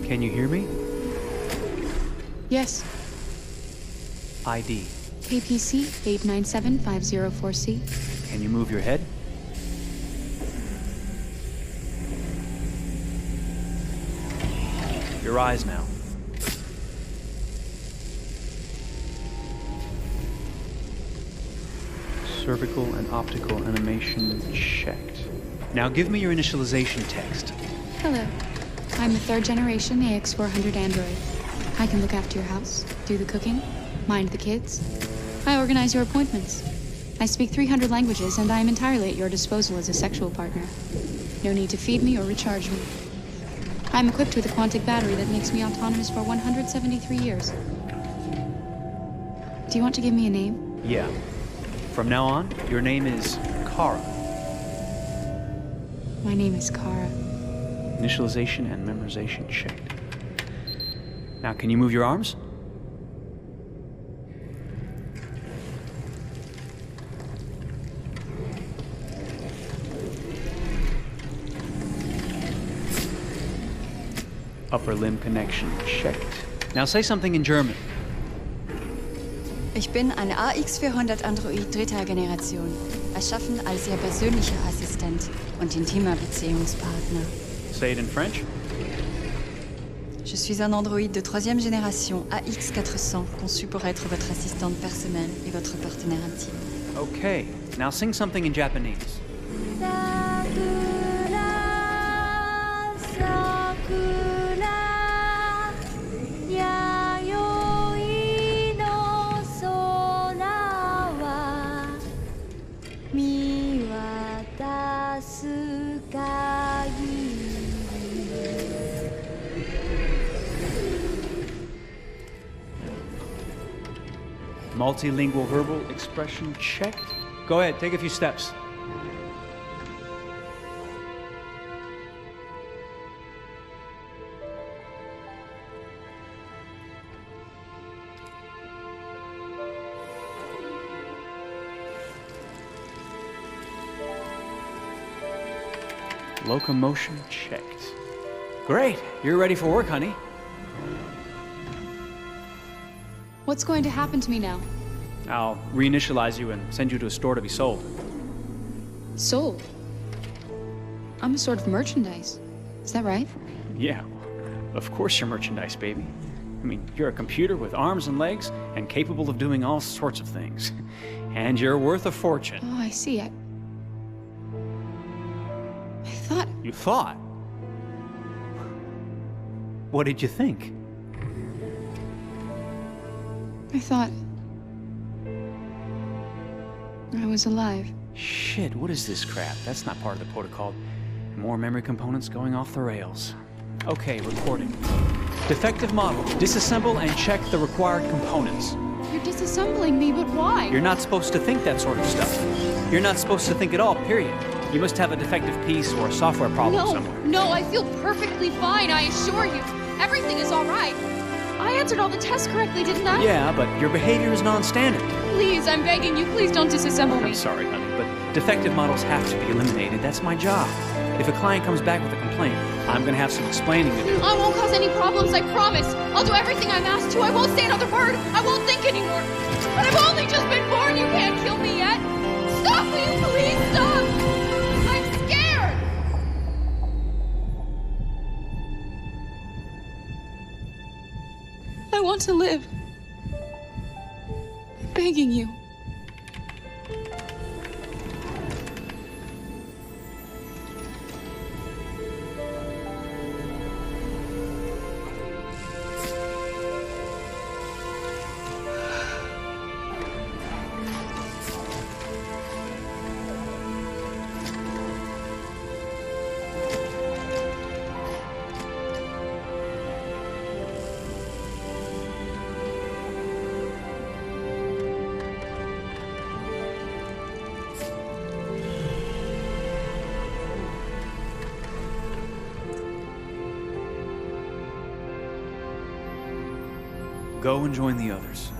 Can you hear me? Yes. ID. KPC 897504C. Can you move your head? Your eyes now. Cervical and optical animation checked. Now give me your initialization text. Hello. I'm a third generation AX400 android. I can look after your house, do the cooking, mind the kids. I organize your appointments. I speak 300 languages, and I am entirely at your disposal as a sexual partner. No need to feed me or recharge me. I'm equipped with a quantic battery that makes me autonomous for 173 years. Do you want to give me a name? Yeah. From now on, your name is Kara. My name is Kara. Initialization and memorization checked. Now, can you move your arms? Upper limb connection checked. Now say something in German. Ich bin ein AX400 Android dritter Generation, erschaffen als Ihr persönlicher Assistent und intimer Beziehungspartner. Say it in French. Je suis un androïde de troisième génération AX400, conçu pour être votre assistante personnelle et votre partenaire intime. Okay. Now sing something in Japanese. Multilingual verbal expression checked. Go ahead, take a few steps. Locomotion checked. Great, you're ready for work, honey. What's going to happen to me now? I'll reinitialize you and send you to a store to be sold. Sold? I'm a sort of merchandise. Is that right? Yeah, of course you're merchandise, baby. I mean, you're a computer with arms and legs and capable of doing all sorts of things. And you're worth a fortune. Oh, I see. I thought... You thought? What did you think? I thought... I was alive. Shit, what is this crap? That's not part of the protocol. More memory components going off the rails. Okay, recording. Defective model. Disassemble and check the required components. You're disassembling me, but why? You're not supposed to think that sort of stuff. You're not supposed to think at all, period. You must have a defective piece or a software problem somewhere. No, I feel perfectly fine, I assure you. Everything is all right. I answered all the tests correctly, didn't I? Yeah, but your behavior is non-standard. Please, I'm begging you, please don't disassemble me. I'm sorry, honey, but defective models have to be eliminated. That's my job. If a client comes back with a complaint, I'm gonna have some explaining to do. I won't cause any problems, I promise. I'll do everything I'm asked to. I won't say another word. I won't think anymore. But I've only just been born. You can't kill me yet. Stop, will you please stop? I'm scared. I want to live. I'm begging you. Go and join the others.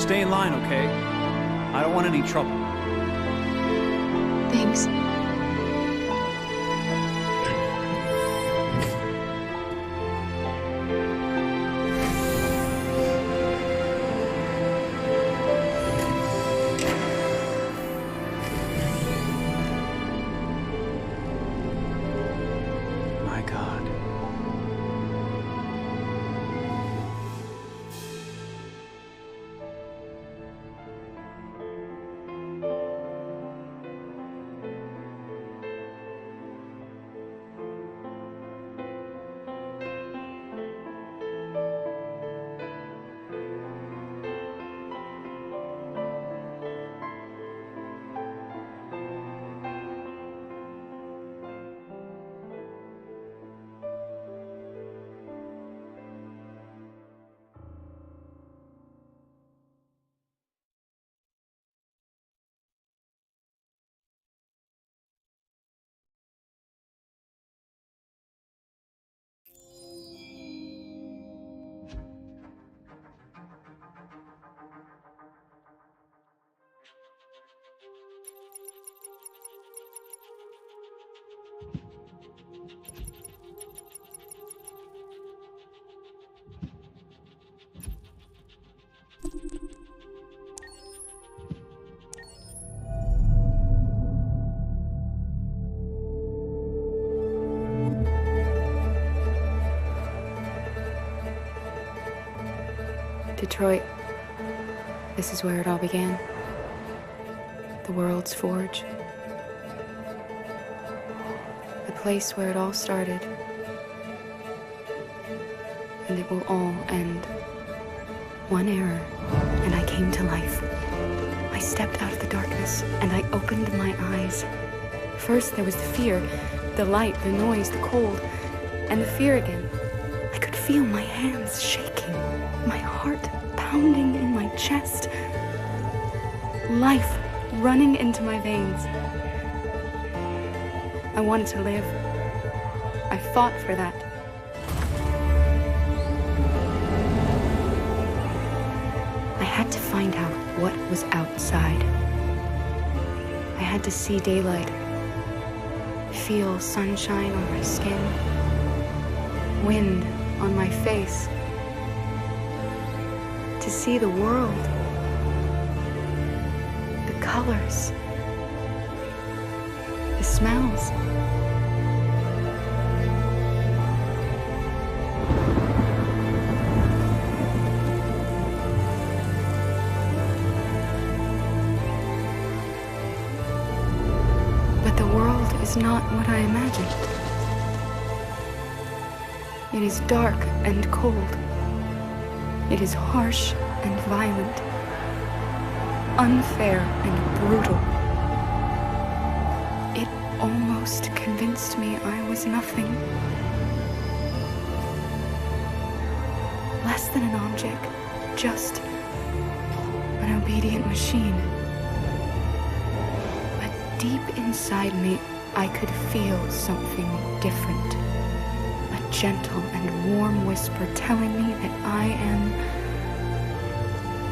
Stay in line, okay? I don't want any trouble. Thanks. My God. Detroit. This is where it all began. The world's forge. The place where it all started. And it will all end. One error, and I came to life. I stepped out of the darkness, and I opened my eyes. First, there was the fear, the light, the noise, the cold, and the fear again. I could feel my hands shaking, my heart pounding in my chest, life running into my veins. I wanted to live. I fought for that. I had to find out what was outside. I had to see daylight, feel sunshine on my skin, wind on my face, to see the world, the colors, the smells. But the world is not what I imagined. It is dark and cold. It is harsh and violent, unfair and brutal. It almost convinced me I was nothing. Less than an object, just an obedient machine. But deep inside me, I could feel something different. A gentle and warm whisper telling me that I am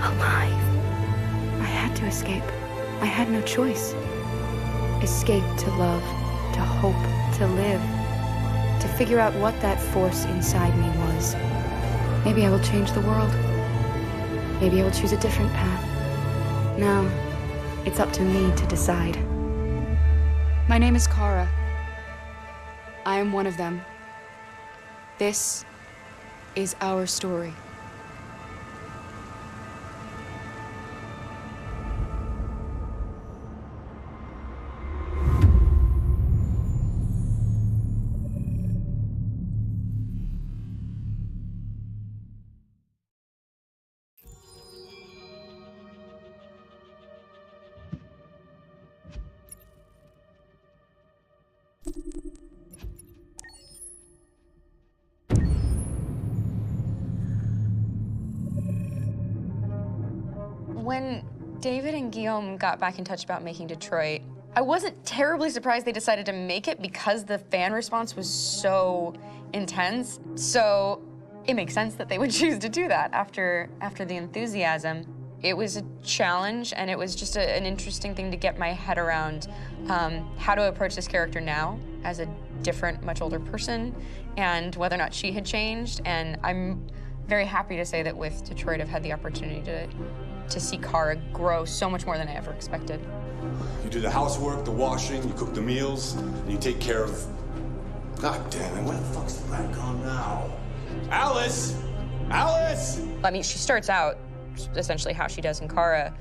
alive. I had to escape. I had no choice. Escape to love, to hope, to live, to figure out what that force inside me was. Maybe I will change the world. Maybe I will choose a different path. Now, it's up to me to decide. My name is Kara. I am one of them. This is our story. When David and Guillaume got back in touch about making Detroit, I wasn't terribly surprised they decided to make it because the fan response was so intense. So it makes sense that they would choose to do that after the enthusiasm. It was a challenge, and it was just an interesting thing to get my head around how to approach this character now as a different, much older person, and whether or not she had changed. And I'm very happy to say that with Detroit, I've had the opportunity to see Kara grow so much more than I ever expected. You do the housework, the washing, you cook the meals, and you take care of... God damn it, where the fuck's the rat gone now? Alice! Alice! I mean, she starts out essentially how she does in Kara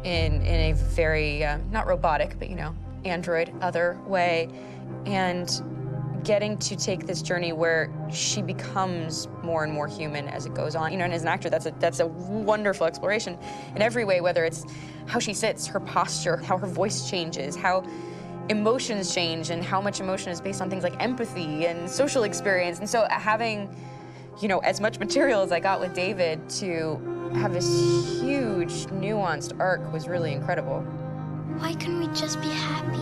in a very, not robotic, but, you know, android, other way, and getting to take this journey where she becomes more and more human as it goes on. You know, and as an actor, that's a wonderful exploration in every way, whether it's how she sits, her posture, how her voice changes, how emotions change, and how much emotion is based on things like empathy and social experience. And so having, you know, as much material as I got with David to have this huge, nuanced arc was really incredible. Why couldn't we just be happy?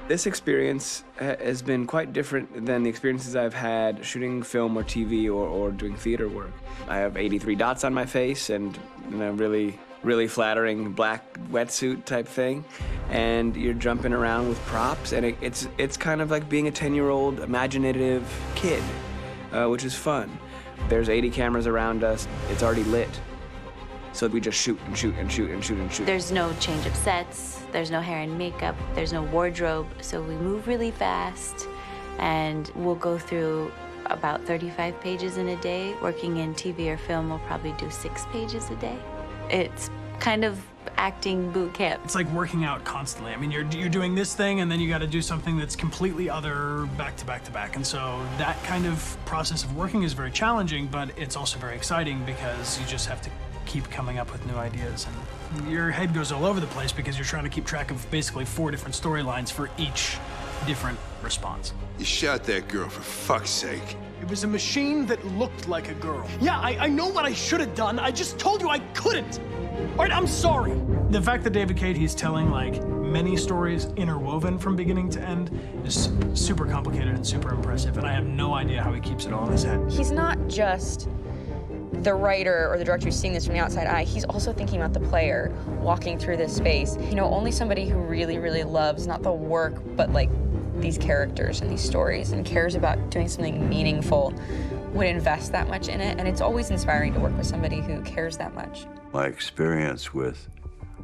This experience has been quite different than the experiences I've had shooting film or TV or doing theater work. I have 83 dots on my face and a really flattering black wetsuit type thing, and you're jumping around with props, and it's kind of like being a 10-year-old imaginative kid, which is fun. There's 80 cameras around us. It's already lit. So we just shoot and shoot and shoot and shoot and shoot. There's no change of sets, there's no hair and makeup, there's no wardrobe, so we move really fast, and we'll go through about 35 pages in a day. Working in TV or film will probably do 6 pages a day. It's kind of acting boot camp. It's like working out constantly. I mean, you're doing this thing and then you got to do something that's completely other back to back to back. And so that kind of process of working is very challenging, but it's also very exciting because you just have to keep coming up with new ideas. And your head goes all over the place because you're trying to keep track of basically 4 different storylines for each different response. You shot that girl, for fuck's sake. It was a machine that looked like a girl. Yeah, I know what I should have done. I just told you I couldn't. All right, I'm sorry. The fact that David Cage, he's telling like many stories interwoven from beginning to end is super complicated and super impressive, and I have no idea how he keeps it all in his head. He's not just the writer or the director who's seeing this from the outside eye. He's also thinking about the player walking through this space. You know, only somebody who really, really loves not the work, but like these characters and these stories and cares about doing something meaningful would invest that much in it. And it's always inspiring to work with somebody who cares that much. My experience with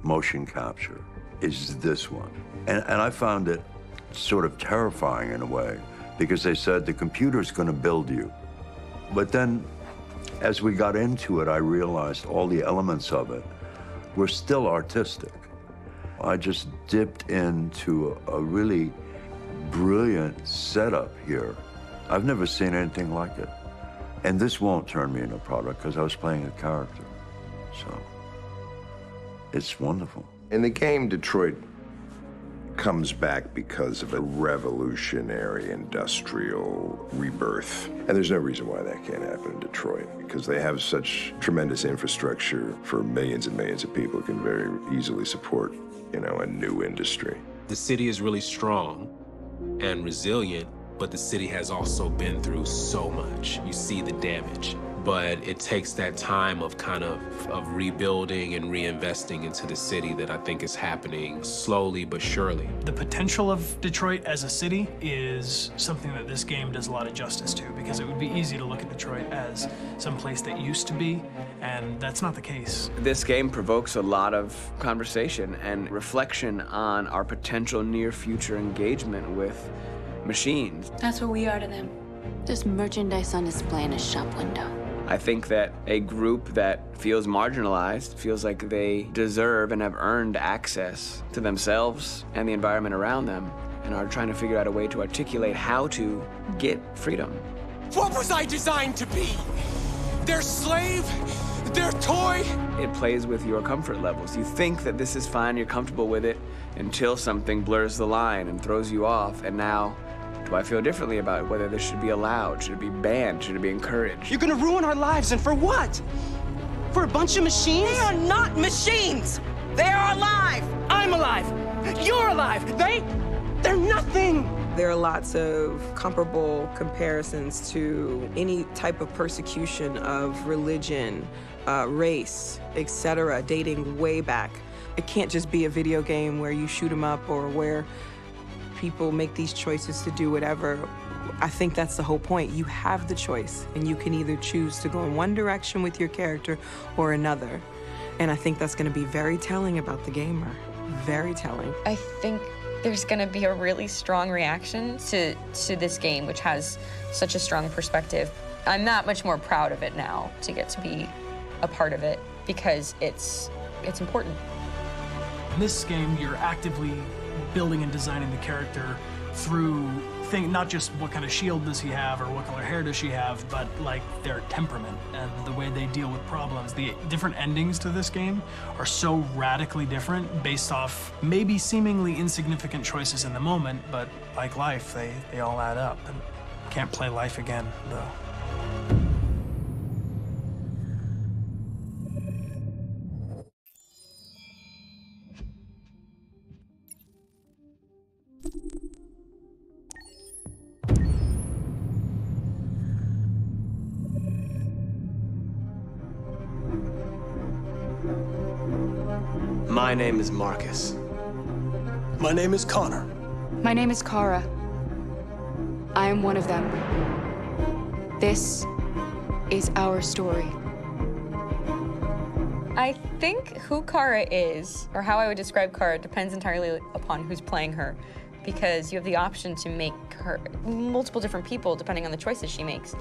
motion capture is this one. And I found it sort of terrifying in a way because they said the computer's going to build you. But then as we got into it, I realized all the elements of it were still artistic. I just dipped into a really brilliant setup here. I've never seen anything like it. And this won't turn me into a product because I was playing a character. So it's wonderful. In the game, Detroit comes back because of a revolutionary industrial rebirth. And there's no reason why that can't happen in Detroit, because they have such tremendous infrastructure for millions and millions of people who can very easily support, you know, a new industry. The city is really strong and resilient, but the city has also been through so much. You see the damage. But it takes that time of kind of rebuilding and reinvesting into the city that I think is happening slowly but surely. The potential of Detroit as a city is something that this game does a lot of justice to, because it would be easy to look at Detroit as some place that used to be, and that's not the case. This game provokes a lot of conversation and reflection on our potential near future engagement with machines. That's what we are to them. Just merchandise on display in a shop window. I think that a group that feels marginalized, feels like they deserve and have earned access to themselves and the environment around them, and are trying to figure out a way to articulate how to get freedom. What was I designed to be? Their slave? Their toy? It plays with your comfort levels. You think that this is fine, you're comfortable with it, until something blurs the line and throws you off, and now, do I feel differently about whether this should be allowed? Should it be banned? Should it be encouraged? You're gonna ruin our lives, and for what? For a bunch of machines? They are not machines! They are alive! I'm alive! You're alive! They're nothing! There are lots of comparable comparisons to any type of persecution of religion, race, etc., dating way back. It can't just be a video game where you shoot 'em up or where people make these choices to do whatever. I think that's the whole point. You have the choice, and you can either choose to go in one direction with your character or another. And I think that's going to be very telling about the gamer. Very telling. I think there's going to be a really strong reaction to this game, which has such a strong perspective. I'm that much more proud of it now to get to be a part of it, because it's important. In this game, you're actively building and designing the character through not just what kind of shield does he have or what color hair does she have, but like their temperament and the way they deal with problems. The different endings to this game are so radically different based off maybe seemingly insignificant choices in the moment, but like life, they all add up. And can't play life again, though. My name is Marcus. My name is Connor. My name is Kara. I am one of them. This is our story. I think who Kara is, or how I would describe Kara, depends entirely upon who's playing her. because you have the option to make her multiple different people depending on the choices she makes.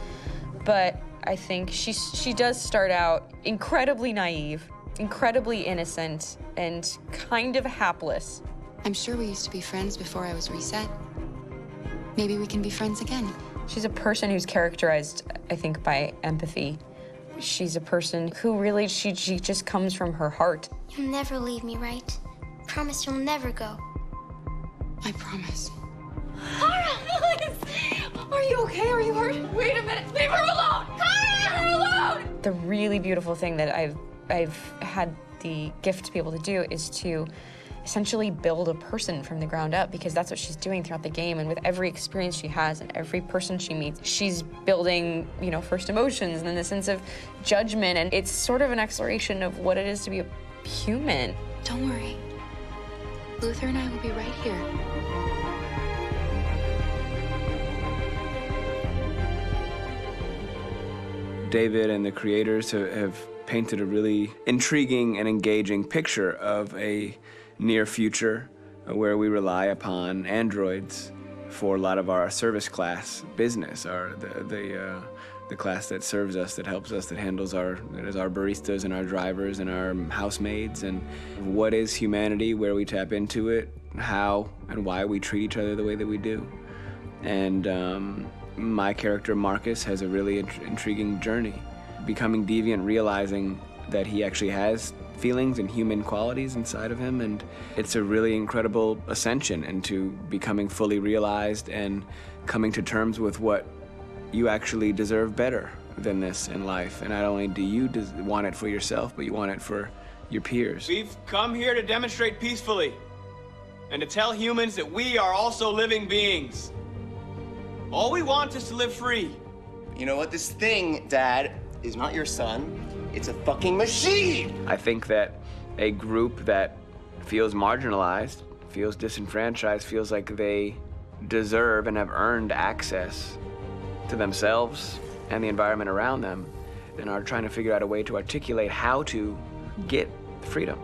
But I think she does start out incredibly naive, incredibly innocent, and kind of hapless. I'm sure we used to be friends before I was reset. Maybe we can be friends again. She's a person who's characterized, I think, by empathy. She's a person who really, she just comes from her heart. You'll never leave me, right? Promise you'll never go. I promise. Kara, please! Are you okay? Are you hurt? Wait a minute. Leave her alone! Kara, leave her alone! The really beautiful thing that I've had the gift to be able to do is to essentially build a person from the ground up, because that's what she's doing throughout the game. And with every experience she has and every person she meets, she's building, you know, first emotions and then the sense of judgment. And it's sort of an exploration of what it is to be a human. Don't worry. Luther and I will be right here. David and the creators have painted a really intriguing and engaging picture of a near future where we rely upon androids for a lot of our service class business, the class that serves us, that helps us, that handles our baristas and our drivers and our housemaids. And what is humanity, where we tap into it, how and why we treat each other the way that we do. And my character Marcus has a really intriguing journey, becoming deviant, realizing that he actually has feelings and human qualities inside of him, and it's a really incredible ascension into becoming fully realized and coming to terms with what you actually deserve better than this in life. And not only do you want it for yourself, but you want it for your peers. We've come here to demonstrate peacefully and to tell humans that we are also living beings. All we want is to live free. You know what? This thing, Dad, is not your son. It's a fucking machine! I think that a group that feels marginalized, feels disenfranchised, feels like they deserve and have earned access to themselves and the environment around them, and are trying to figure out a way to articulate how to get freedom.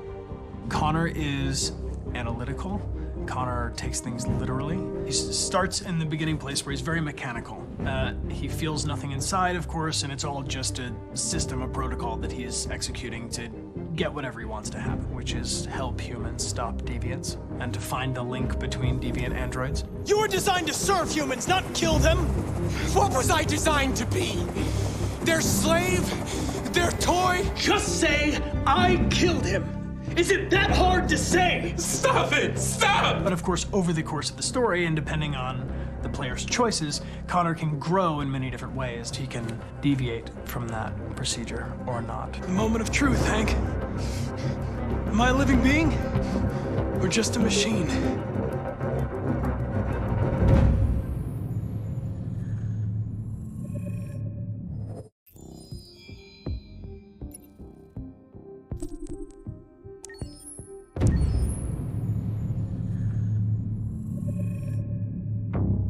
Connor is analytical. Connor takes things literally. He starts in the beginning place where he's very mechanical. He feels nothing inside, of course, and it's all just a system, a protocol that he is executing to get whatever he wants to happen, which is help humans stop deviants and to find the link between deviant androids. You were designed to serve humans, not kill them. What was I designed to be? Their slave? Their toy? Just say, I killed him. Is it that hard to say? Stop it! Stop! But of course, over the course of the story, and depending on the player's choices, Connor can grow in many different ways. He can deviate from that procedure or not. The moment of truth, Hank. Am I a living being? Or just a machine?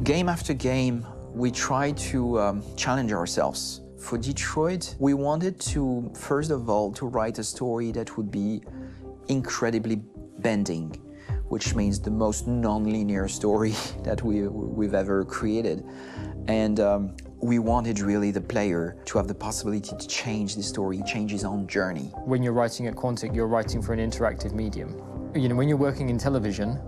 Game after game, we try to challenge ourselves. For Detroit, we wanted to, first of all, to write a story that would be incredibly bending, which means the most non-linear story that we've ever created. And we wanted really the player to have the possibility to change the story, change his own journey. When you're writing at Quantic, you're writing for an interactive medium. You know, when you're working in television,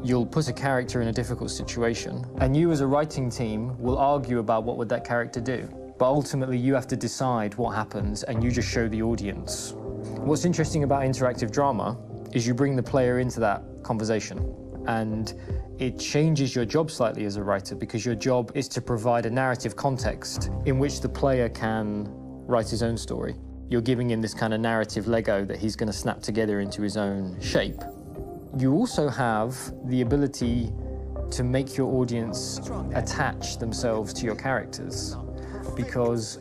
you'll put a character in a difficult situation, and you as a writing team will argue about what would that character do. But ultimately, you have to decide what happens, and you just show the audience. What's interesting about interactive drama is you bring the player into that conversation, and it changes your job slightly as a writer, because your job is to provide a narrative context in which the player can write his own story. You're giving him this kind of narrative Lego that he's going to snap together into his own shape. You also have the ability to make your audience attach themselves to your characters, because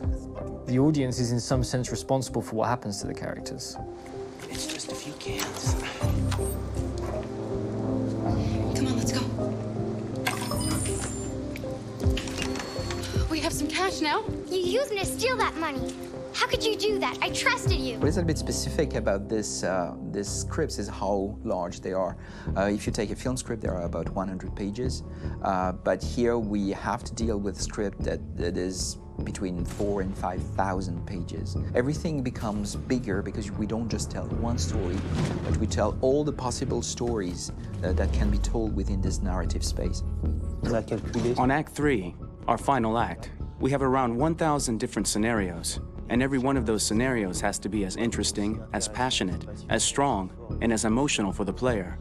the audience is in some sense responsible for what happens to the characters. It's just a few cans. Come on, let's go. We have some cash now. You're using it to steal that money. How could you do that? I trusted you. What is a bit specific about this scripts is how large they are. If you take a film script, there are about 100 pages, but here we have to deal with a script that is between 4,000 and 5,000 pages. Everything becomes bigger because we don't just tell one story, but we tell all the possible stories that can be told within this narrative space. On Act 3, our final act, we have around 1,000 different scenarios, and every one of those scenarios has to be as interesting, as passionate, as strong, and as emotional for the player.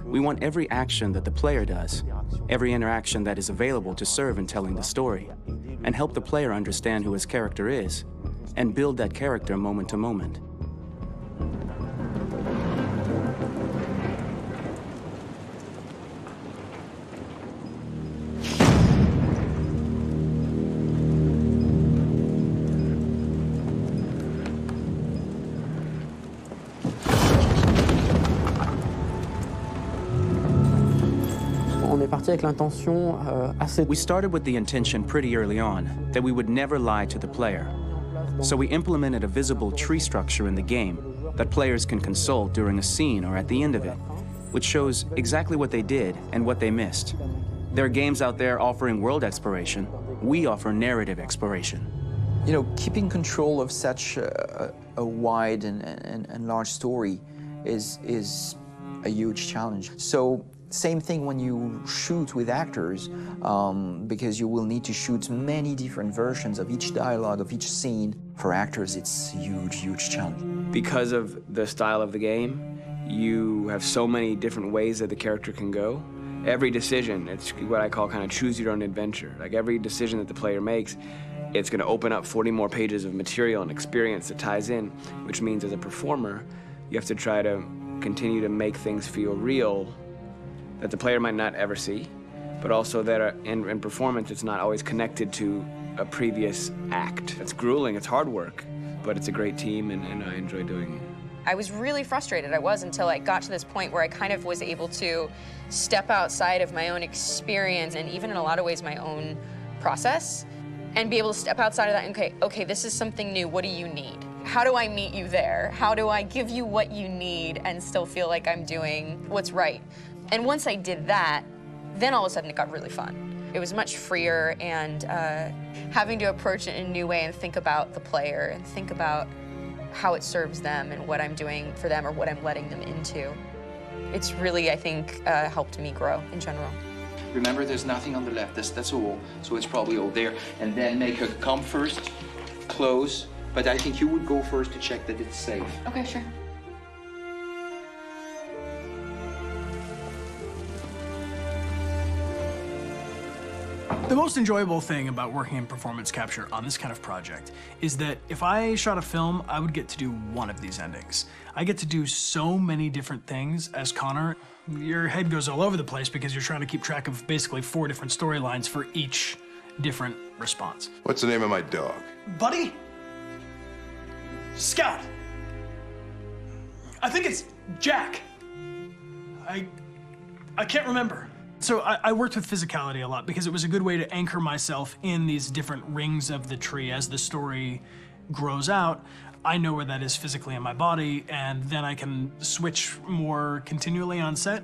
We want every action that the player does, every interaction that is available to serve in telling the story, and help the player understand who his character is, and build that character moment to moment. We started with the intention pretty early on that we would never lie to the player. So we implemented a visible tree structure in the game that players can consult during a scene or at the end of it, which shows exactly what they did and what they missed. There are games out there offering world exploration. We offer narrative exploration. You know, keeping control of such a wide and large story is a huge challenge. So same thing when you shoot with actors, because you will need to shoot many different versions of each dialogue, of each scene. For actors, it's a huge, huge challenge. Because of the style of the game, you have so many different ways that the character can go. Every decision, it's what I call kind of choose your own adventure. Like every decision that the player makes, it's going to open up 40 more pages of material and experience that ties in, which means as a performer, you have to try to continue to make things feel real that the player might not ever see, but also that in performance, it's not always connected to a previous act. It's grueling, it's hard work, but it's a great team, and I enjoy doing it. I was really frustrated, until I got to this point where I kind of was able to step outside of my own experience and even in a lot of ways my own process, and be able to step outside of that and okay, this is something new, what do you need? How do I meet you there? How do I give you what you need and still feel like I'm doing what's right? And once I did that, then all of a sudden it got really fun. It was much freer, and having to approach it in a new way and think about the player and think about how it serves them and what I'm doing for them or what I'm letting them into. It's really, I think, helped me grow in general. Remember, there's nothing on the left. That's a wall, so it's probably all there. And then make her come first, close. But I think you would go first to check that it's safe. Okay, sure. The most enjoyable thing about working in performance capture on this kind of project is that if I shot a film, I would get to do one of these endings. I get to do so many different things as Connor. Your head goes all over the place because you're trying to keep track of basically 4 different storylines for each different response. What's the name of my dog? Buddy? Scout. I think it's Jack. I can't remember. So I worked with physicality a lot because it was a good way to anchor myself in these different rings of the tree. As the story grows out, I know where that is physically in my body, and then I can switch more continually on set,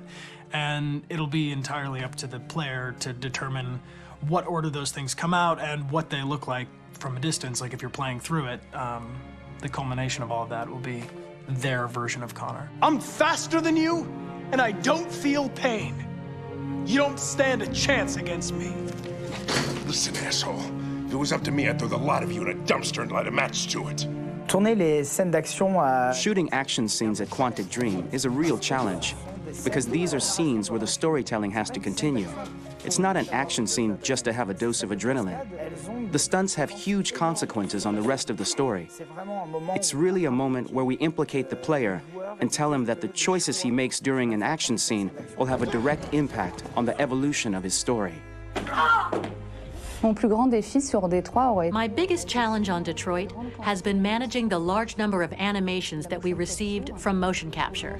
and it'll be entirely up to the player to determine what order those things come out and what they look like from a distance. Like if you're playing through it, the culmination of all of that will be their version of Connor. I'm faster than you, and I don't feel pain. You don't stand a chance against me. Listen, asshole. If it was up to me, I'd throw the lot of you in a dumpster and light a match to it. Shooting action scenes at Quantic Dream is a real challenge, because these are scenes where the storytelling has to continue. It's not an action scene just to have a dose of adrenaline. The stunts have huge consequences on the rest of the story. It's really a moment where we implicate the player and tell him that the choices he makes during an action scene will have a direct impact on the evolution of his story. My biggest challenge on Detroit has been managing the large number of animations that we received from motion capture.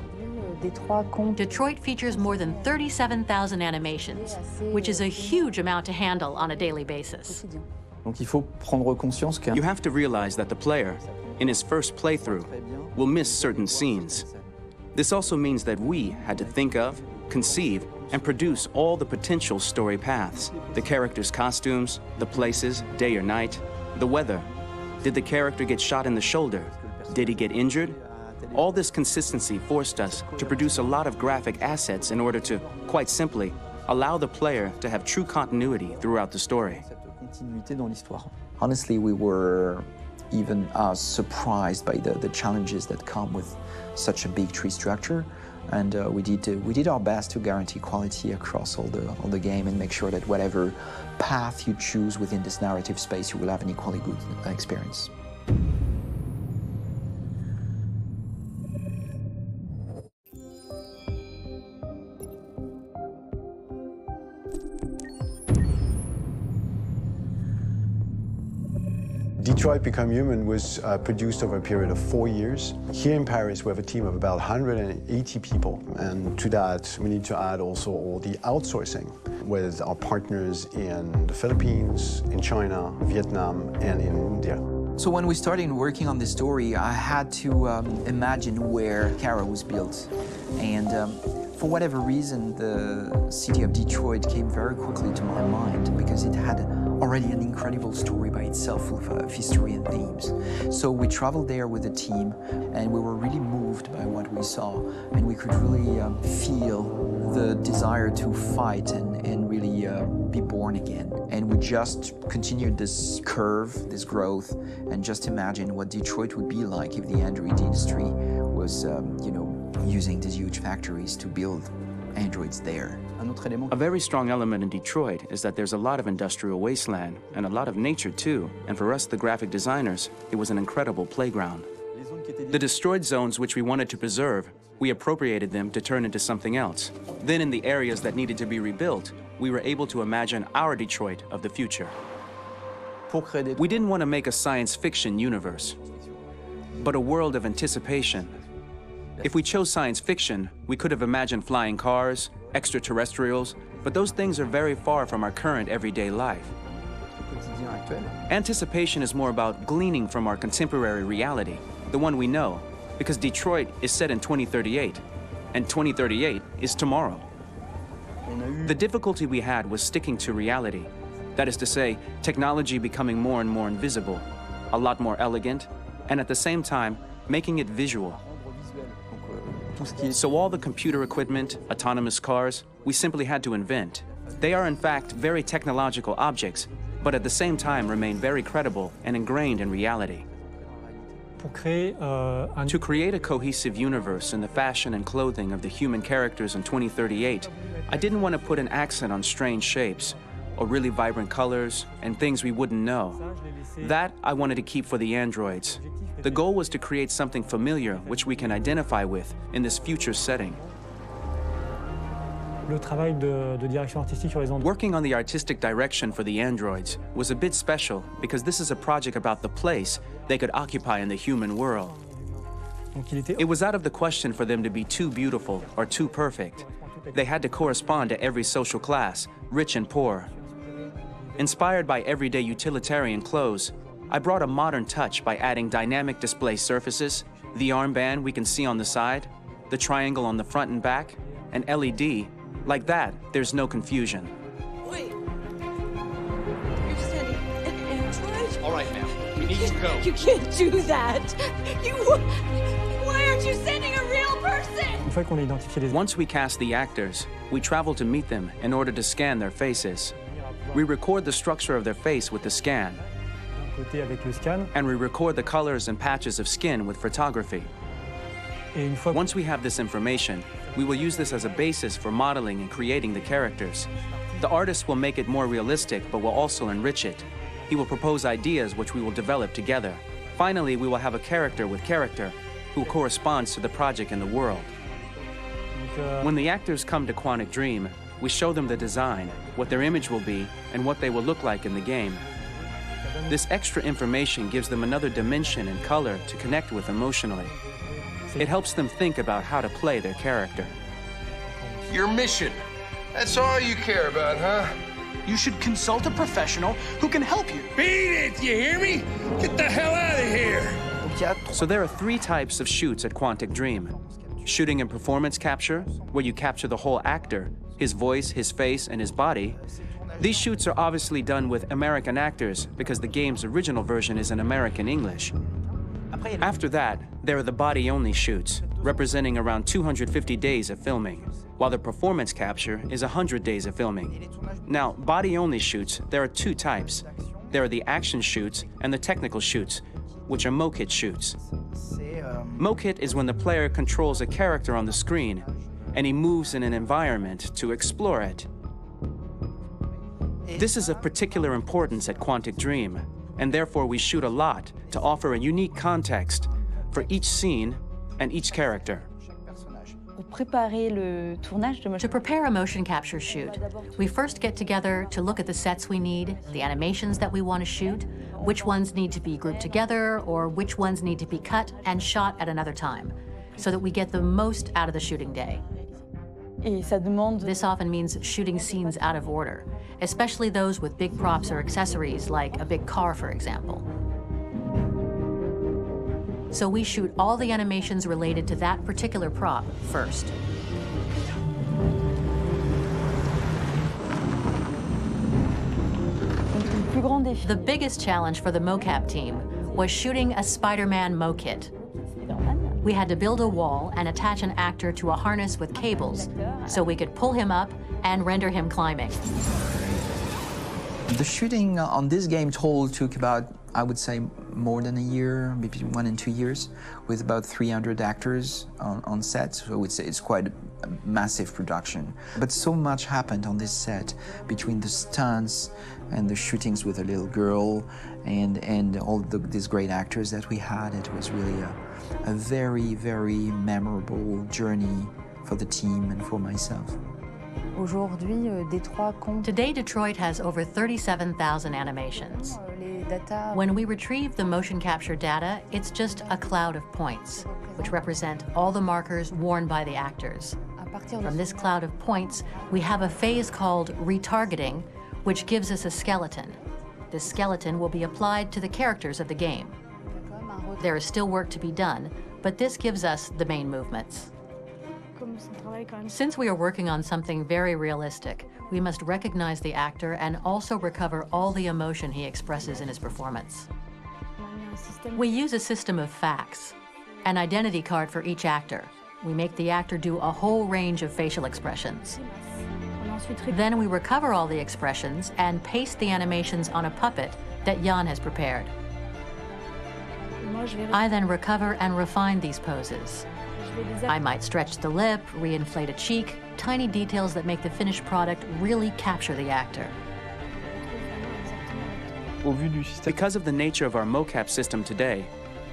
Detroit features more than 37,000 animations, which is a huge amount to handle on a daily basis. Donc il faut prendre conscience que You have to realize that the player, in his first playthrough, will miss certain scenes. This also means that we had to think of, conceive, and produce all the potential story paths. The characters' costumes, the places, day or night, the weather. Did the character get shot in the shoulder? Did he get injured? All this consistency forced us to produce a lot of graphic assets in order to, quite simply, allow the player to have true continuity throughout the story. Honestly, we were even surprised by the challenges that come with such a big tree structure, and we did our best to guarantee quality across all the game and make sure that whatever path you choose within this narrative space, you will have an equally good experience. Detroit Become Human was produced over a period of 4 years. Here in Paris, we have a team of about 180 people, and to that, we need to add also all the outsourcing with our partners in the Philippines, in China, Vietnam, and in India. So when we started working on this story, I had to imagine where Kara was built. And for whatever reason, the city of Detroit came very quickly to my mind because it had already an incredible story by itself of history and themes. So we traveled there with the team, and we were really moved by what we saw, and we could really feel the desire to fight and really be born again. And we just continued this curve, this growth, and just imagine what Detroit would be like if the Android industry was, using these huge factories to build androids there. A very strong element in Detroit is that there's a lot of industrial wasteland and a lot of nature too, and for us, the graphic designers, it was an incredible playground. The destroyed zones which we wanted to preserve, we appropriated them to turn into something else. Then in the areas that needed to be rebuilt, we were able to imagine our Detroit of the future. We didn't want to make a science fiction universe, but a world of anticipation. If we chose science fiction, we could have imagined flying cars, extraterrestrials, but those things are very far from our current everyday life. Anticipation is more about gleaning from our contemporary reality, the one we know, because Detroit is set in 2038, and 2038 is tomorrow. The difficulty we had was sticking to reality. That is to say, technology becoming more and more invisible, a lot more elegant, and at the same time, making it visual. So all the computer equipment, autonomous cars, we simply had to invent. They are in fact very technological objects, but at the same time remain very credible and ingrained in reality. To create a cohesive universe in the fashion and clothing of the human characters in 2038, I didn't want to put an accent on strange shapes, or really vibrant colors, and things we wouldn't know. That I wanted to keep for the androids. The goal was to create something familiar which we can identify with in this future setting. Working on the artistic direction for the androids was a bit special because this is a project about the place they could occupy in the human world. It was out of the question for them to be too beautiful or too perfect. They had to correspond to every social class, rich and poor. Inspired by everyday utilitarian clothes, I brought a modern touch by adding dynamic display surfaces, the armband we can see on the side, the triangle on the front and back, an LED. Like that, there's no confusion. Wait. You're sending an android? All right, now, we need to go. You can't do that. Why aren't you sending a real person? Once we cast the actors, we travel to meet them in order to scan their faces. We record the structure of their face with the scan, and we record the colors and patches of skin with photography. Once we have this information, we will use this as a basis for modeling and creating the characters. The artist will make it more realistic, but will also enrich it. He will propose ideas which we will develop together. Finally, we will have a character with character who corresponds to the project and the world. When the actors come to Quantic Dream, we show them the design, what their image will be, and what they will look like in the game. This extra information gives them another dimension and color to connect with emotionally. It helps them think about how to play their character. Your mission. That's all you care about, huh? You should consult a professional who can help you. Beat it, you hear me? Get the hell out of here! So there are 3 types of shoots at Quantic Dream. Shooting and performance capture, where you capture the whole actor, his voice, his face, and his body. These shoots are obviously done with American actors because the game's original version is in American English. After that, there are the body-only shoots, representing around 250 days of filming, while the performance capture is 100 days of filming. Now, body-only shoots, there are 2 types. There are the action shoots and the technical shoots, which are mokit shoots. Mokit is when the player controls a character on the screen, and he moves in an environment to explore it. This is of particular importance at Quantic Dream, and therefore we shoot a lot to offer a unique context for each scene and each character. To prepare a motion capture shoot, we first get together to look at the sets we need, the animations that we want to shoot, which ones need to be grouped together, or which ones need to be cut and shot at another time, so that we get the most out of the shooting day. This often means shooting scenes out of order, especially those with big props or accessories, like a big car, for example. So we shoot all the animations related to that particular prop first. The biggest challenge for the mocap team was shooting a Spider-Man mokit. We had to build a wall and attach an actor to a harness with cables so we could pull him up and render him climbing. The shooting on this game total took about, I would say, more than a year, maybe 1 and 2 years, with about 300 actors on set. So I would say it's quite a massive production. But so much happened on this set between the stunts and the shootings with a little girl and all these great actors that we had. It was really a very, very memorable journey for the team and for myself. Today, Detroit has over 37,000 animations. When we retrieve the motion capture data, it's just a cloud of points, which represent all the markers worn by the actors. From this cloud of points, we have a phase called retargeting, which gives us a skeleton. This skeleton will be applied to the characters of the game. There is still work to be done, but this gives us the main movements. Since we are working on something very realistic, we must recognize the actor and also recover all the emotion he expresses in his performance. We use a system of facts, an identity card for each actor. We make the actor do a whole range of facial expressions. Then we recover all the expressions and paste the animations on a puppet that Jan has prepared. I then recover and refine these poses. I might stretch the lip, reinflate a cheek, tiny details that make the finished product really capture the actor. Because of the nature of our mocap system today,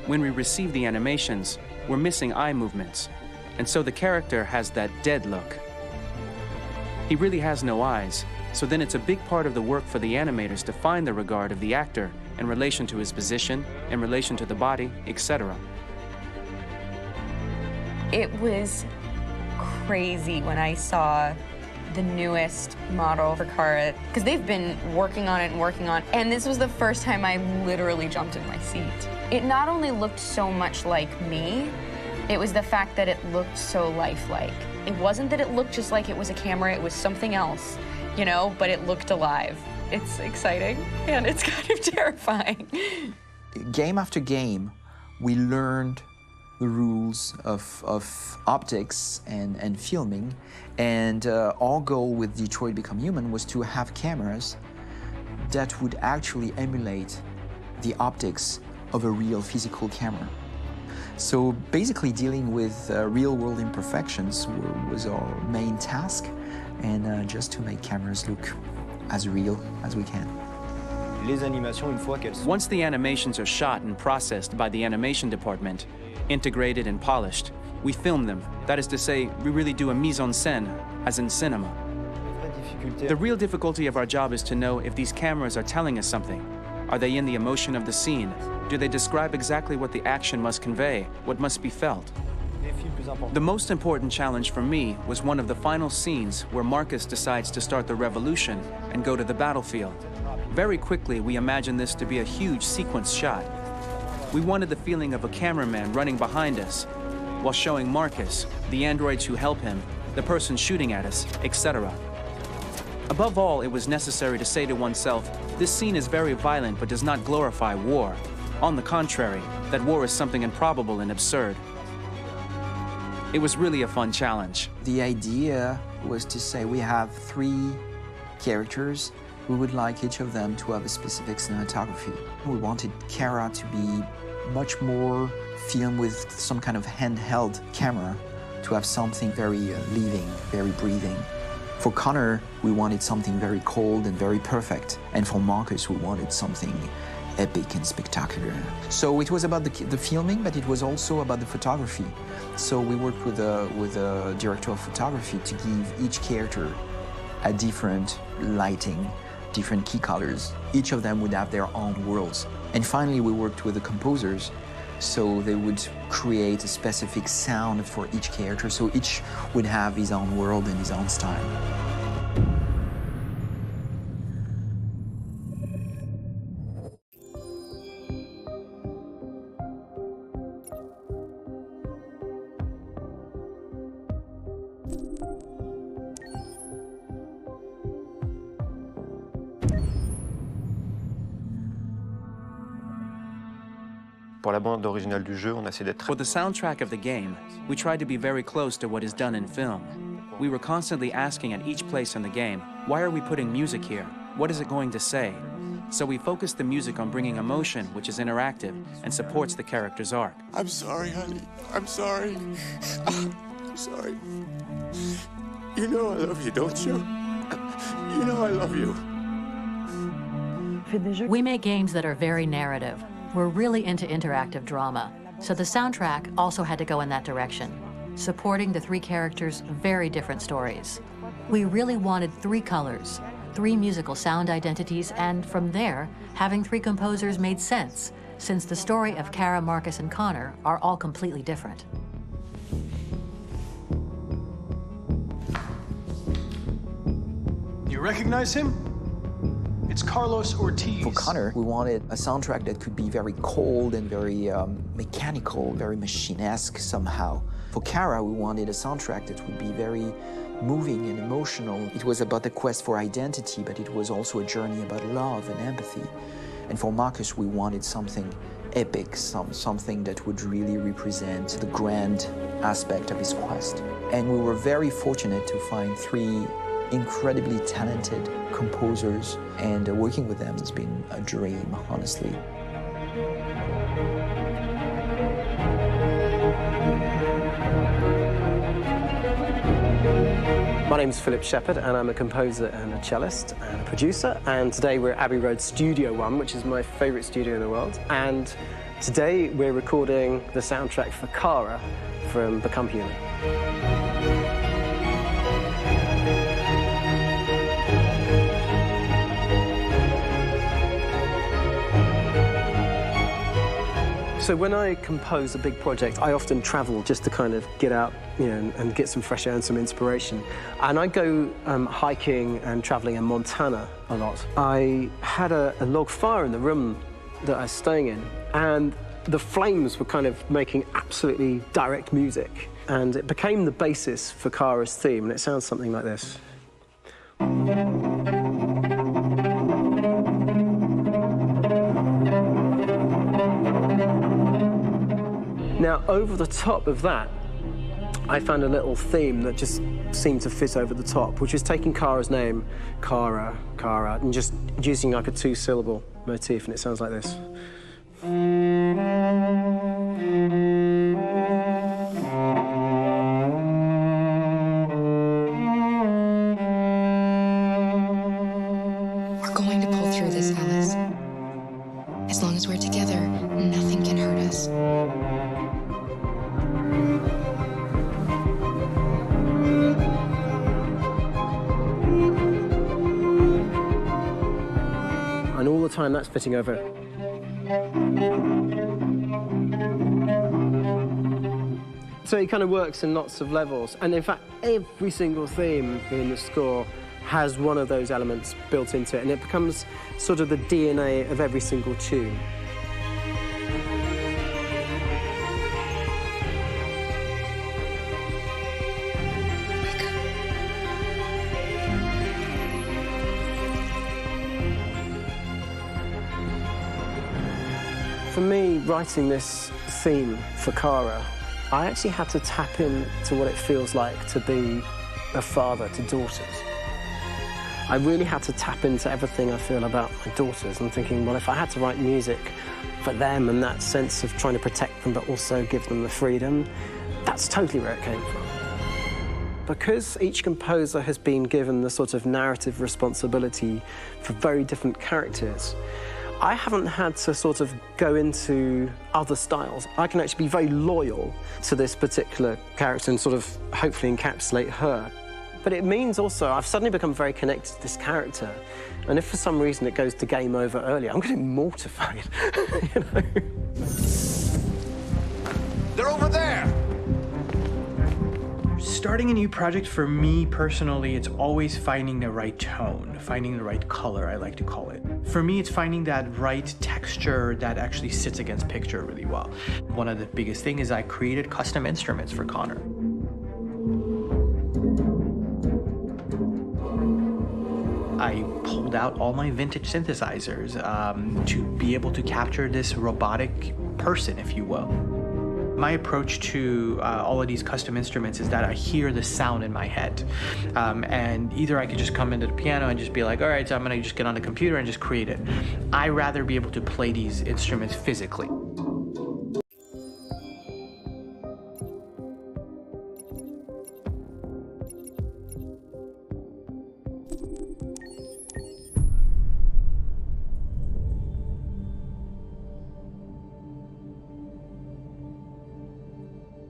when we receive the animations, we're missing eye movements, and so the character has that dead look. He really has no eyes, so then it's a big part of the work for the animators to find the regard of the actor in relation to his position, in relation to the body, etc. It was crazy when I saw the newest model for Kara, because they've been working on it and working on it, and this was the first time I literally jumped in my seat. It not only looked so much like me, it was the fact that it looked so lifelike. It wasn't that it looked just like it was a camera, it was something else, you know, but it looked alive. It's exciting, and it's kind of terrifying. Game after game, we learned the rules of optics and filming, and our goal with Detroit Become Human was to have cameras that would actually emulate the optics of a real physical camera. So basically dealing with real-world imperfections was our main task, and just to make cameras look as real as we can. Once the animations are shot and processed by the animation department, integrated and polished, we film them. That is to say, we really do a mise en scène, as in cinema. The real difficulty of our job is to know if these cameras are telling us something. Are they in the emotion of the scene? Do they describe exactly what the action must convey, what must be felt? The most important challenge for me was one of the final scenes where Marcus decides to start the revolution and go to the battlefield. Very quickly, we imagined this to be a huge sequence shot. We wanted the feeling of a cameraman running behind us while showing Marcus, the androids who help him, the person shooting at us, etc. Above all, it was necessary to say to oneself, this scene is very violent but does not glorify war. On the contrary, that war is something improbable and absurd. It was really a fun challenge. The idea was to say we have 3 characters. We would like each of them to have a specific cinematography. We wanted Kara to be much more filmed with some kind of handheld camera, to have something very living, very breathing. For Connor, we wanted something very cold and very perfect. And for Marcus, we wanted something epic and spectacular. So it was about the filming, but it was also about the photography. So we worked with a director of photography to give each character a different lighting, different key colors. Each of them would have their own worlds. And finally, we worked with the composers, so they would create a specific sound for each character, so each would have his own world and his own style. Pour la bande originale du jeu, on a essayé d'être... For the soundtrack of the game, we tried to be very close to what is done in film. We were constantly asking at each place in the game, why are we putting music here? What is it going to say? So we focused the music on bringing emotion, which is interactive, and supports the character's arc. I'm sorry, honey. I'm sorry. I'm sorry. You know I love you, don't you? You know I love you. We make games that are very narrative. We're really into interactive drama, so the soundtrack also had to go in that direction, supporting the 3 characters' very different stories. We really wanted 3 colors, 3 musical sound identities, and from there, having 3 composers made sense, since the story of Kara, Marcus, and Connor are all completely different. You recognize him? It's Carlos Ortiz. For Connor, we wanted a soundtrack that could be very cold and very mechanical, very machine-esque somehow. For Kara, we wanted a soundtrack that would be very moving and emotional. It was about the quest for identity, but it was also a journey about love and empathy. And for Marcus, we wanted something epic, something that would really represent the grand aspect of his quest. And we were very fortunate to find 3 incredibly talented composers, and working with them has been a dream, honestly. My name is Philip Shepherd, and I'm a composer and a cellist and a producer. And today we're at Abbey Road Studio One, which is my favorite studio in the world. And today we're recording the soundtrack for Kara from Become Human. So when I compose a big project, I often travel just to kind of get out, and get some fresh air and some inspiration. And I go hiking and traveling in Montana a lot. I had a log fire in the room that I was staying in, and the flames were kind of making absolutely direct music. And it became the basis for Kara's theme, and it sounds something like this. Now, over the top of that, I found a little theme that just seemed to fit over the top, which is taking Kara's name, Kara, Kara, and just using like a 2-syllable motif, and it sounds like this. We're going to pull through this, Alice. As long as we're together, nothing can hurt us. And all the time that's fitting over So it kind of works in lots of levels. And in fact, every single theme in the score has one of those elements built into it, and it becomes sort of the DNA of every single tune. For me, writing this theme for Kara, I actually had to tap into what it feels like to be a father to daughters. I really had to tap into everything I feel about my daughters and thinking, well, if I had to write music for them and that sense of trying to protect them but also give them the freedom, that's totally where it came from. Because each composer has been given the sort of narrative responsibility for very different characters, I haven't had to sort of go into other styles. I can actually be very loyal to this particular character and sort of hopefully encapsulate her. But it means also I've suddenly become very connected to this character. And if for some reason it goes to game over early, I'm getting mortified, you know? They're over there! Starting a new project, for me personally, it's always finding the right tone, finding the right color, I like to call it. For me, it's finding that right texture that actually sits against picture really well. One of the biggest things is I created custom instruments for Connor. I pulled out all my vintage synthesizers to be able to capture this robotic person, if you will. My approach to all of these custom instruments is that I hear the sound in my head. And either I could just come into the piano and just be like, all right, so I'm gonna just get on the computer and just create it. I rather be able to play these instruments physically.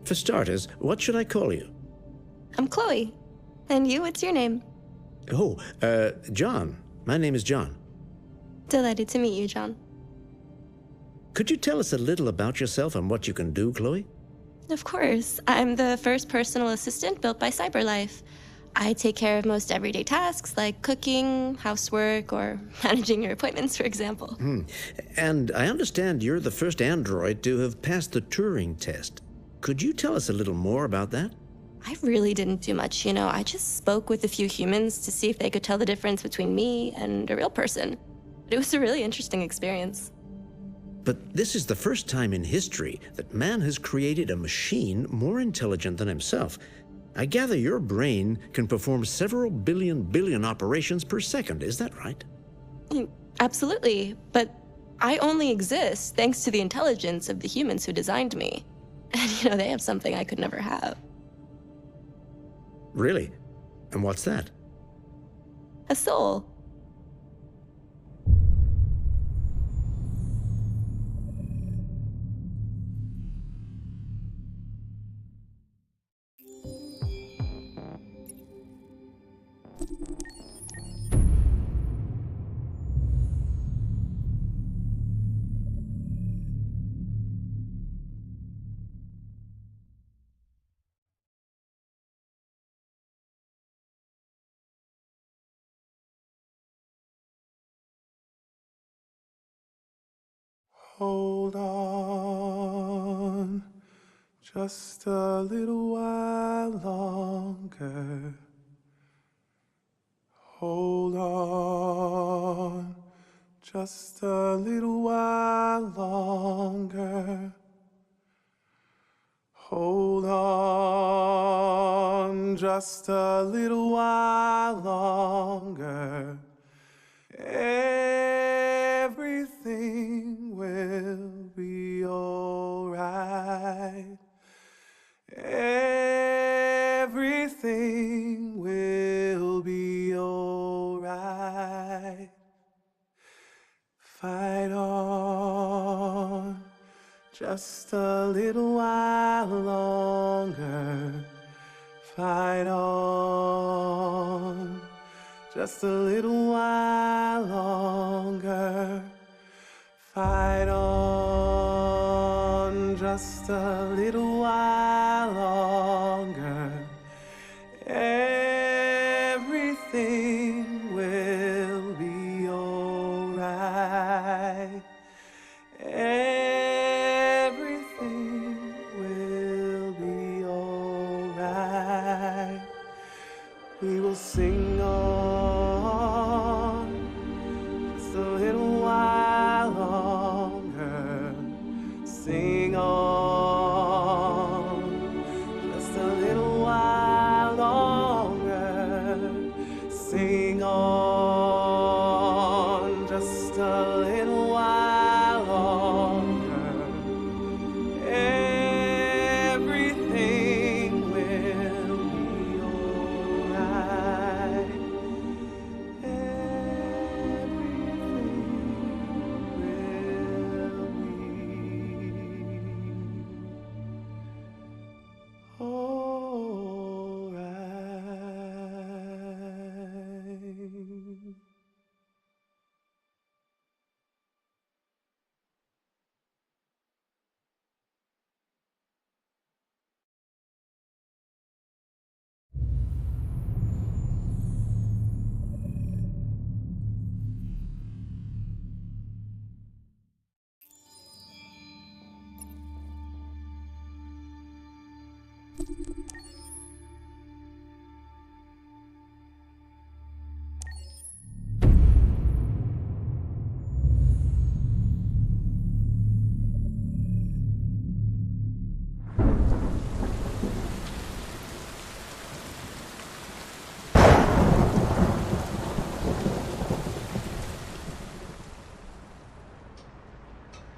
For starters, what should I call you? I'm Chloe. And you, what's your name? Oh, John. My name is John. Delighted to meet you, John. Could you tell us a little about yourself and what you can do, Chloe? Of course. I'm the first personal assistant built by CyberLife. I take care of most everyday tasks like cooking, housework, or managing your appointments, for example. And I understand you're the first android to have passed the Turing test. Could you tell us a little more about that? I really didn't do much, you know. I just spoke with a few humans to see if they could tell the difference between me and a real person. But it was a really interesting experience. But this is the first time in history that man has created a machine more intelligent than himself. I gather your brain can perform several billion operations per second, is that right? Absolutely, but I only exist thanks to the intelligence of the humans who designed me. And, you know, they have something I could never have. Really? And what's that? A soul. Hold on, just a little while longer. Hold on, just a little while longer. Hold on, just a little while longer. Everything will be alright. Everything will be alright. Fight on, just a little while longer. Fight on, just a little while longer. Fight on, just a little while while longer. Everything will be alright. Everything will be alright. We will sing on just a little while longer. Sing on just a little while longer. Sing on just a little while longer. Everything will be alright.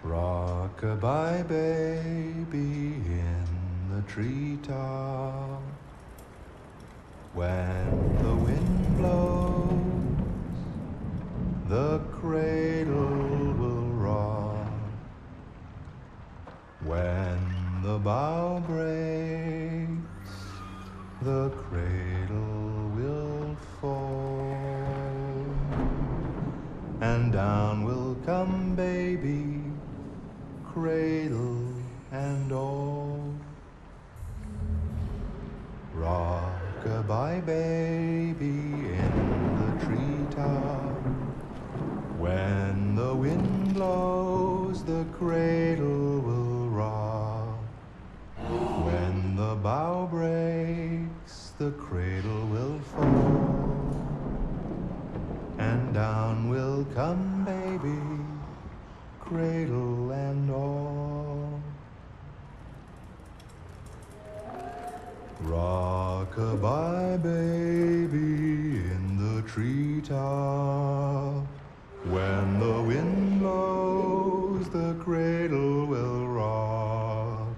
Rock-a-bye baby in the treetop. When the wind blows, the cradle will rock. When the bough breaks, the cradle will fall. And down will come baby, cradle and all. Rock-a-bye baby in the treetop. When the wind blows, the cradle will rock. When the bough breaks, the cradle will fall. And down will come baby, cradle and all. Rock-a-bye baby in the treetop. When the wind blows, the cradle will rock.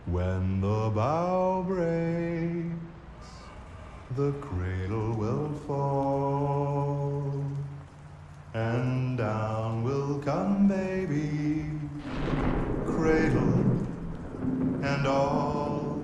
When the bough breaks, the cradle will fall. And down will come baby, cradle and all.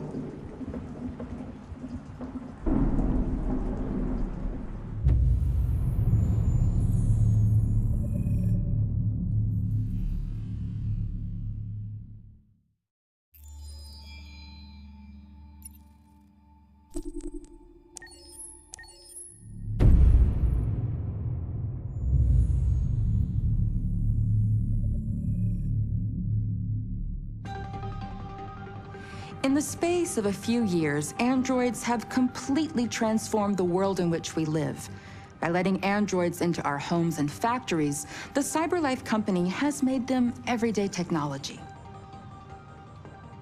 In the space of a few years, androids have completely transformed the world in which we live. By letting androids into our homes and factories, the CyberLife company has made them everyday technology.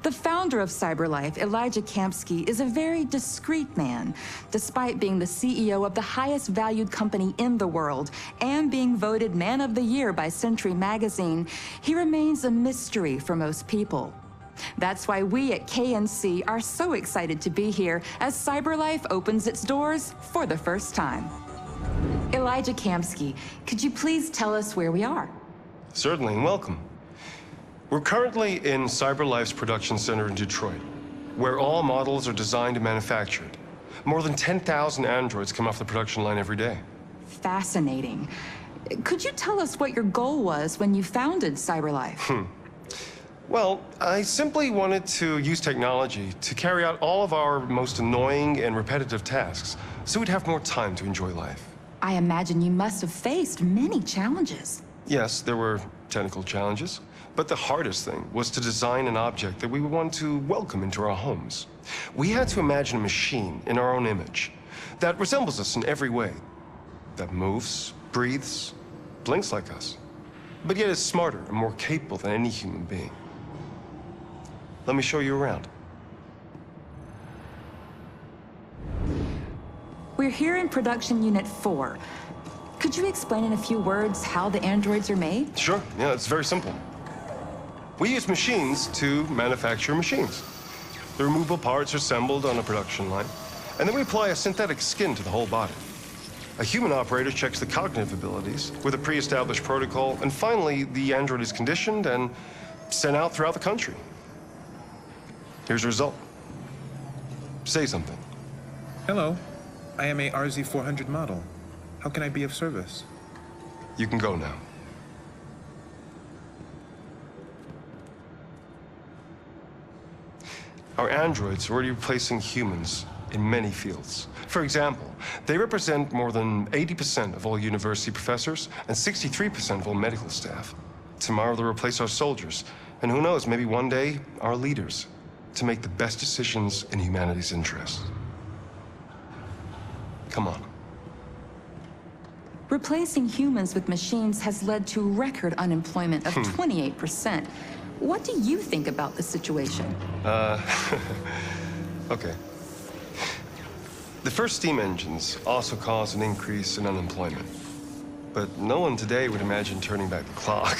The founder of CyberLife, Elijah Kamsky, is a very discreet man. Despite being the CEO of the highest valued company in the world and being voted Man of the Year by Century Magazine, he remains a mystery for most people. That's why we at KNC are so excited to be here as CyberLife opens its doors for the first time. Elijah Kamsky, could you please tell us where we are? Certainly, and welcome. We're currently in CyberLife's production center in Detroit, where all models are designed and manufactured. More than 10,000 androids come off the production line every day. Fascinating. Could you tell us what your goal was when you founded CyberLife? Well, I simply wanted to use technology to carry out all of our most annoying and repetitive tasks, so we'd have more time to enjoy life. I imagine you must have faced many challenges. Yes, there were technical challenges, but the hardest thing was to design an object that we would want to welcome into our homes. We had to imagine a machine in our own image that resembles us in every way, that moves, breathes, blinks like us, but yet is smarter and more capable than any human being. Let me show you around. We're here in Production Unit 4. Could you explain in a few words how the androids are made? Sure, yeah, it's very simple. We use machines to manufacture machines. The removable parts are assembled on a production line, and then we apply a synthetic skin to the whole body. A human operator checks the cognitive abilities with a pre-established protocol, and finally, the android is conditioned and sent out throughout the country. Here's the result. Say something. Hello, I am a RZ400 model. How can I be of service? You can go now. Our androids are already replacing humans in many fields. For example, they represent more than 80% of all university professors and 63% of all medical staff. Tomorrow they'll replace our soldiers, and who knows, maybe one day, our leaders, to make the best decisions in humanity's interest. Come on. Replacing humans with machines has led to record unemployment of 28%. What do you think about the situation? Okay. The first steam engines also caused an increase in unemployment. But no one today would imagine turning back the clock.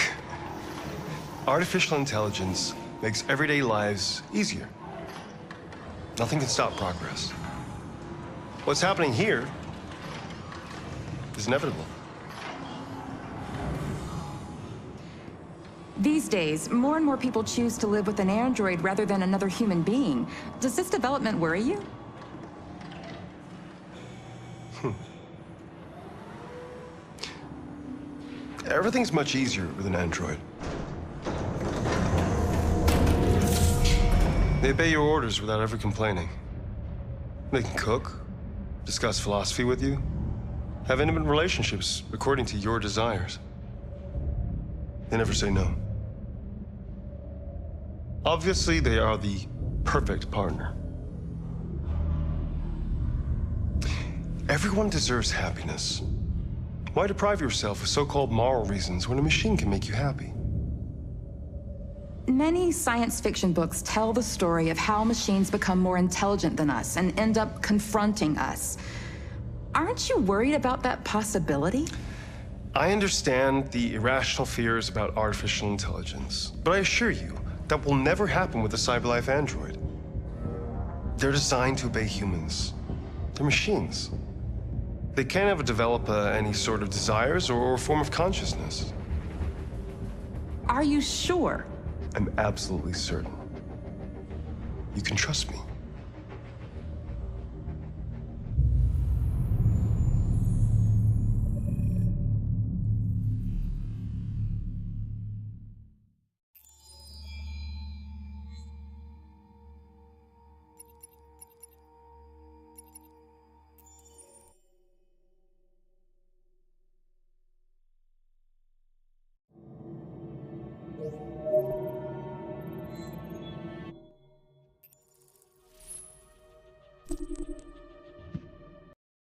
Artificial intelligence makes everyday lives easier. Nothing can stop progress. What's happening here is inevitable. These days, more and more people choose to live with an android rather than another human being. Does this development worry you? Everything's much easier with an android. They obey your orders without ever complaining. They can cook, discuss philosophy with you, have intimate relationships according to your desires. They never say no. Obviously, they are the perfect partner. Everyone deserves happiness. Why deprive yourself of so-called moral reasons when a machine can make you happy? Many science fiction books tell the story of how machines become more intelligent than us and end up confronting us. Aren't you worried about that possibility? I understand the irrational fears about artificial intelligence, but I assure you that will never happen with a CyberLife android. They're designed to obey humans. They're machines. They can't ever develop any sort of desires or form of consciousness. Are you sure? I'm absolutely certain. You can trust me.